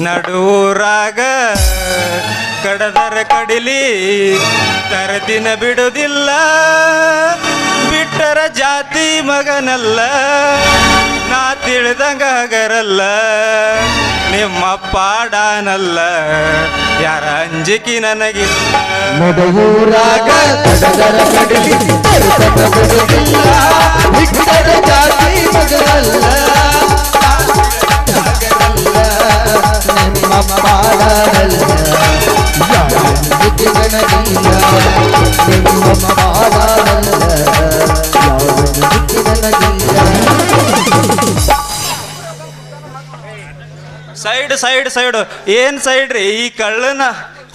ನಡುರಾಗ ಕಡದರ ಕಡಿಲಿ ತರದಿನ ಬಿಡುವುದಿಲ್ಲ ಬಿಟ್ಟರ ಜಾತಿ ಮಗನಲ್ಲ ನಾ ತಿಳಿದಂಗ ಹಗರಲ್ಲ ನಿಮ್ಮ ಪಾಡಾನಲ್ಲ ಯಾರ ಅಂಜಿಕೆ ನನಗಿಲ್ಲ ನಡುರಾಗ ಕಡದರ ಕಡಿಲಿ ತರದಿನ ಬಿಡುವುದಿಲ್ಲ ಬಿಟ್ಟರ ಜಾತಿ ಮಗನಲ್ಲ ಸೈಡ್ ಸೈಡ್ ಸೈಡ್ ಏನ್ ಸೈಡ್ ರೀ ಈ ಕಳ್ಳನ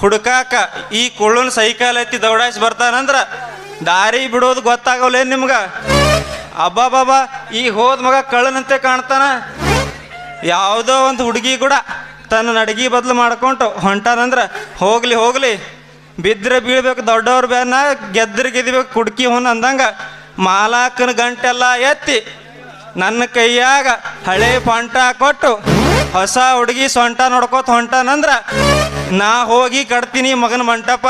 ಹುಡುಕಾಕ ಈ ಕುಳ್ಳನ ಸೈಕಲ್ ಎತ್ತಿ ದೌಡಾಯಿಸಿ ಬರ್ತಾನಂದ್ರ ದಾರಿ ಬಿಡೋದು ಗೊತ್ತಾಗಲ್ಲೇನು ನಿಮ್ಗೆ ಅಬ್ಬಾ ಬಾಬಾ ಈಗ ಹೋದ ಮಗ ಕಳ್ಳನಂತೆ ಕಾಣ್ತಾನ ಯಾವುದೋ ಒಂದು ಹುಡುಗಿ ಕೂಡ ತನ್ನ ನಡಗಿ ಬದಲು ಮಾಡ್ಕೊಂಡು ಹೊಂಟಾನಂದ್ರೆ ಹೋಗ್ಲಿ ಹೋಗ್ಲಿ ಬಿದ್ದರೆ ಬೀಳ್ಬೇಕು ದೊಡ್ಡವ್ರ ಬೇನ ಗೆದ್ದರೆ ಗೆದಿಬೇಕು ಕುಡ್ಕಿ ಹೊನ್ ಅಂದಂಗೆ ಮಾಲಾಕನ ಗಂಟೆಲ್ಲ ಎತ್ತಿ ನನ್ನ ಕೈಯಾಗ ಹಳೆ ಪಂಟ ಕೊಟ್ಟು ಹೊಸ ಹುಡುಗಿ ಸೊಂಟ ನೋಡ್ಕೋತ ಹೊಂಟಾನಂದ್ರೆ ನಾ ಹೋಗಿ ಕಟ್ತೀನಿ ಮಗನ ಮಂಟಪ